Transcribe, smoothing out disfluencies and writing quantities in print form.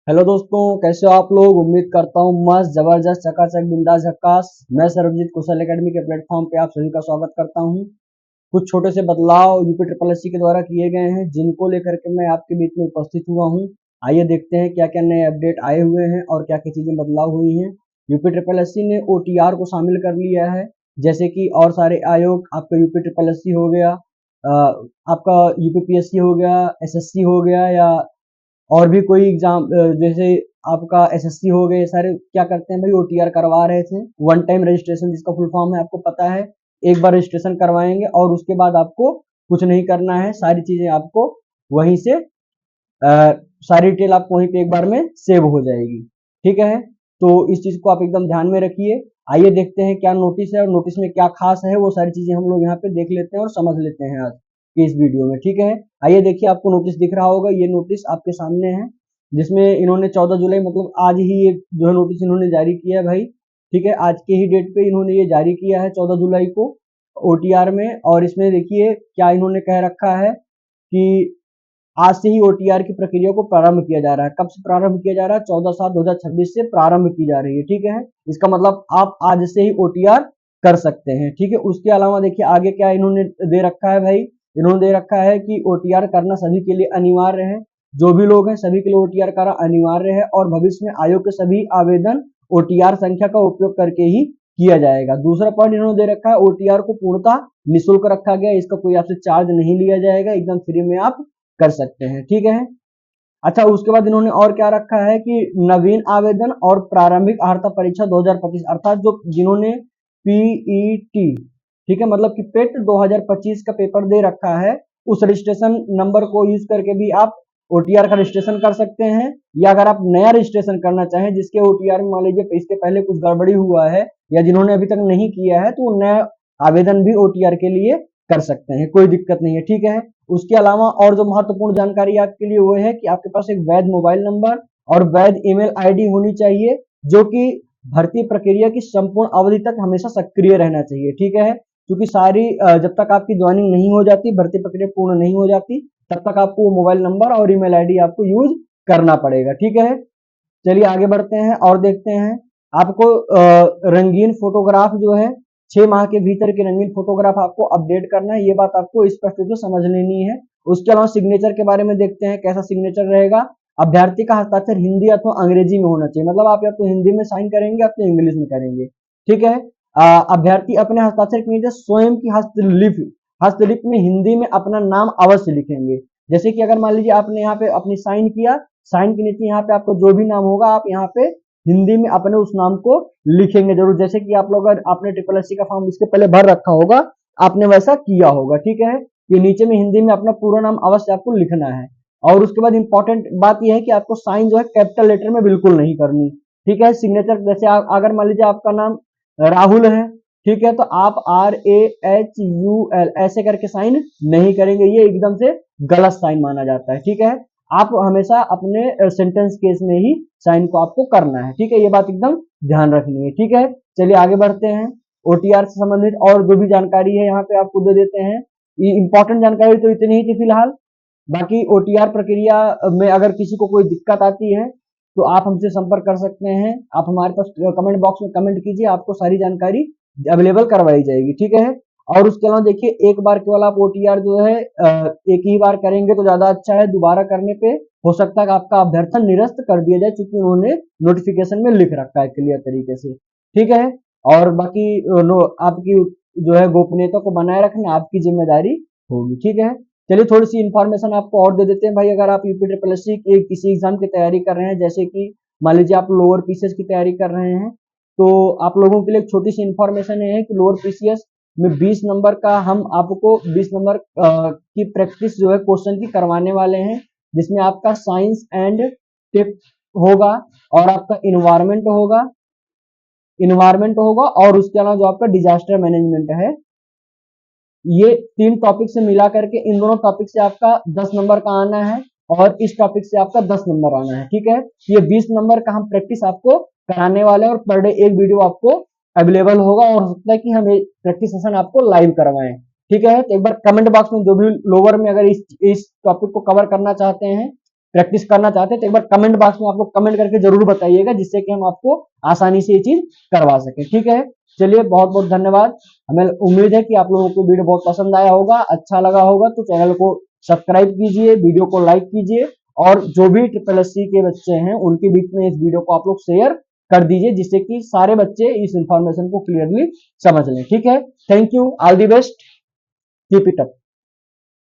Hello दोस्तों, कैसे हो आप लोग। उम्मीद करता हूँ मस्त जबरदस्त चकाचक बिंदास झक्कास। मैं सरबजीत कुशल एकेडमी के प्लेटफॉर्म पे आप सभी का स्वागत करता हूँ। कुछ छोटे से बदलाव यूपी ट्रिपल एससी के द्वारा किए गए हैं, जिनको लेकर के मैं आपके बीच में उपस्थित हुआ हूँ। आइए देखते हैं क्या क्या नए अपडेट आए हुए हैं और क्या क्या चीजें बदलाव हुई हैं। यूपी ट्रिपल एससी ने ओटीआर को शामिल कर लिया है, जैसे कि और सारे आयोग। आपका यूपी ट्रिपल एससी हो गया, आपका यूपीपीएससी हो गया, एसएससी हो गया, या और भी कोई एग्जाम जैसे आपका एसएससी हो गए, सारे क्या करते हैं भाई, ओटीआर करवा रहे थे। वन टाइम रजिस्ट्रेशन जिसका फुल फॉर्म है, आपको पता है। एक बार रजिस्ट्रेशन करवाएंगे और उसके बाद आपको कुछ नहीं करना है, सारी चीजें आपको वहीं से सारी डिटेल आपको वहीं पे एक बार में सेव हो जाएगी। ठीक है, तो इस चीज को आप एकदम ध्यान में रखिए। आइए देखते हैं क्या नोटिस है और नोटिस में क्या खास है, वो सारी चीजें हम लोग यहाँ पे देख लेते हैं और समझ लेते हैं आज की इस वीडियो में। ठीक है, आइए देखिए, आपको नोटिस दिख रहा होगा, ये नोटिस आपके सामने है, जिसमें इन्होंने 14 जुलाई मतलब आज ही ये जो है नोटिस इन्होंने जारी किया है भाई। ठीक है, आज के ही डेट पे इन्होंने ये जारी किया है 14 जुलाई को ओटीआर में। और इसमें देखिए क्या इन्होंने कह रखा है कि आज से ही ओटीआर की प्रक्रिया को प्रारंभ किया जा रहा है। कब से प्रारंभ किया जा रहा है? 14/7/2026 से प्रारंभ की जा रही है। ठीक है, इसका मतलब आप आज से ही ओटीआर कर सकते हैं। ठीक है, उसके अलावा देखिए आगे क्या इन्होंने दे रखा है भाई। इन्होंने दे रखा है कि ओटीआर करना सभी के लिए अनिवार्य है। जो भी लोग हैं सभी के लिए ओटीआर करना अनिवार्य है, और भविष्य में आयोग के सभी आवेदन ओटीआर संख्या का उपयोग करके ही किया जाएगा। दूसरा पॉइंट इन्होंने दे रखा है, ओटीआर को पूर्णतः निःशुल्क रखा गया, इसका कोई आपसे चार्ज नहीं लिया जाएगा, एकदम फ्री में आप कर सकते हैं। ठीक है, अच्छा उसके बाद इन्होंने और क्या रखा है कि नवीन आवेदन और प्रारंभिक अर्हता परीक्षा 2025, अर्थात जो जिन्होंने पीईटी, ठीक है, मतलब कि पेट 2025 का पेपर दे रखा है, उस रजिस्ट्रेशन नंबर को यूज करके भी आप ओटीआर का रजिस्ट्रेशन कर सकते हैं। या अगर आप नया रजिस्ट्रेशन करना चाहें, जिसके ओटीआर में मान लीजिए इसके पहले कुछ गड़बड़ी हुआ है, या जिन्होंने अभी तक नहीं किया है, तो नया आवेदन भी ओटीआर के लिए कर सकते हैं, कोई दिक्कत नहीं है। ठीक है, उसके अलावा और जो महत्वपूर्ण जानकारी आपके लिए वो है कि आपके पास एक वैध मोबाइल नंबर और वैध ईमेल आईडी होनी चाहिए, जो कि भर्ती प्रक्रिया की संपूर्ण अवधि तक हमेशा सक्रिय रहना चाहिए। ठीक है, क्योंकि सारी जब तक आपकी ज्वाइनिंग नहीं हो जाती, भर्ती प्रक्रिया पूर्ण नहीं हो जाती, तब तक आपको मोबाइल नंबर और ईमेल आईडी आपको यूज करना पड़ेगा। ठीक है, चलिए आगे बढ़ते हैं और देखते हैं। आपको रंगीन फोटोग्राफ जो है, 6 माह के भीतर की रंगीन फोटोग्राफ आपको अपडेट करना है, ये बात आपको स्पष्ट रूप से समझ लेनी है। उसके अलावा सिग्नेचर के बारे में देखते हैं कैसा सिग्नेचर रहेगा। अभ्यर्थी का हस्ताक्षर हिंदी अथवा अंग्रेजी में होना चाहिए, मतलब आप या तो हिंदी में साइन करेंगे या तो इंग्लिश में करेंगे। ठीक है, अभ्यर्थी अपने हस्ताक्षर की नीचे स्वयं की हस्तलिपि में हिंदी में अपना नाम अवश्य लिखेंगे। जैसे कि अगर मान लीजिए आपने यहाँ पे अपनी साइन किया, साइन के नीचे यहाँ पे आपको जो भी नाम होगा, आप यहाँ पे हिंदी में अपने उस नाम को लिखेंगे जरूर। जैसे कि आप लोग अगर आपने ट्रिपल एससी का फॉर्म इसके पहले भर रखा होगा, आपने वैसा किया होगा। ठीक है, ये नीचे में हिंदी में अपना पूरा नाम अवश्य आपको लिखना है। और उसके बाद इंपॉर्टेंट बात यह है कि आपको साइन जो है कैपिटल लेटर में बिल्कुल नहीं करनी। ठीक है, सिग्नेचर जैसे अगर मान लीजिए आपका नाम राहुल है, ठीक है, तो आप RAHUL ऐसे करके साइन नहीं करेंगे, ये एकदम से गलत साइन माना जाता है। ठीक है, आप हमेशा अपने सेंटेंस केस में ही साइन को आपको करना है। ठीक है, ये बात एकदम ध्यान रखनी है। ठीक है, चलिए आगे बढ़ते हैं। ओटीआर से संबंधित और जो भी जानकारी है यहाँ पे आपको दे देते हैं। ये इंपॉर्टेंट जानकारी तो इतनी ही थी फिलहाल। बाकी ओटीआर प्रक्रिया में अगर किसी को कोई दिक्कत आती है तो आप हमसे संपर्क कर सकते हैं। आप हमारे पास कमेंट बॉक्स में कमेंट कीजिए, आपको सारी जानकारी अवेलेबल करवाई जाएगी। ठीक है, और उसके अलावा देखिए एक बार केवल आप ओटीआर जो है एक ही बार करेंगे तो ज्यादा अच्छा है। दोबारा करने पे हो सकता है कि आपका अभ्यर्थन निरस्त कर दिया जाए, क्योंकि उन्होंने नोटिफिकेशन में लिख रखा है क्लियर तरीके से। ठीक है, और बाकी आपकी जो है गोपनीयता को बनाए रखना आपकी जिम्मेदारी होगी। ठीक है, चलिए थोड़ी सी इन्फॉर्मेशन आपको और दे देते हैं भाई। अगर आप यूपी ट्रिपल एससी के किसी एग्जाम की तैयारी कर रहे हैं, जैसे कि मान लीजिए आप लोअर पीसीएस की तैयारी कर रहे हैं, तो आप लोगों के लिए एक छोटी सी इन्फॉर्मेशन है कि लोअर पीसीएस में 20 नंबर का हम आपको 20 नंबर की प्रैक्टिस जो है क्वेश्चन की करवाने वाले हैं, जिसमें आपका साइंस एंड टेक होगा, और आपका इन्वायरमेंट होगा, और उसके अलावा जो आपका डिजास्टर मैनेजमेंट है। ये 3 टॉपिक से मिला करके इन दोनों टॉपिक से आपका 10 नंबर का आना है, और इस टॉपिक से आपका 10 नंबर आना है। ठीक है, ये 20 नंबर का हम प्रैक्टिस आपको कराने वाले हैं, और पर डे एक वीडियो आपको अवेलेबल होगा, और हो सकता है कि हम प्रैक्टिस सेशन आपको लाइव करवाएं। ठीक है, तो एक बार कमेंट बॉक्स में जो भी लोअर में अगर इस टॉपिक को कवर करना चाहते हैं प्रैक्टिस करना चाहते हैं तो एक बार कमेंट बॉक्स में आप लोग कमेंट करके जरूर बताइएगा, जिससे कि हम आपको आसानी से ये चीज करवा सके। ठीक है, चलिए बहुत बहुत धन्यवाद। हमें उम्मीद है कि आप लोगों को वीडियो बहुत पसंद आया होगा, अच्छा लगा होगा, तो चैनल को सब्सक्राइब कीजिए, वीडियो को लाइक कीजिए, और जो भी SSC के बच्चे हैं उनके बीच में इस वीडियो को आप लोग शेयर कर दीजिए, जिससे कि सारे बच्चे इस इंफॉर्मेशन को क्लियरली समझ लें। ठीक है, thank you, all the best, keep it up.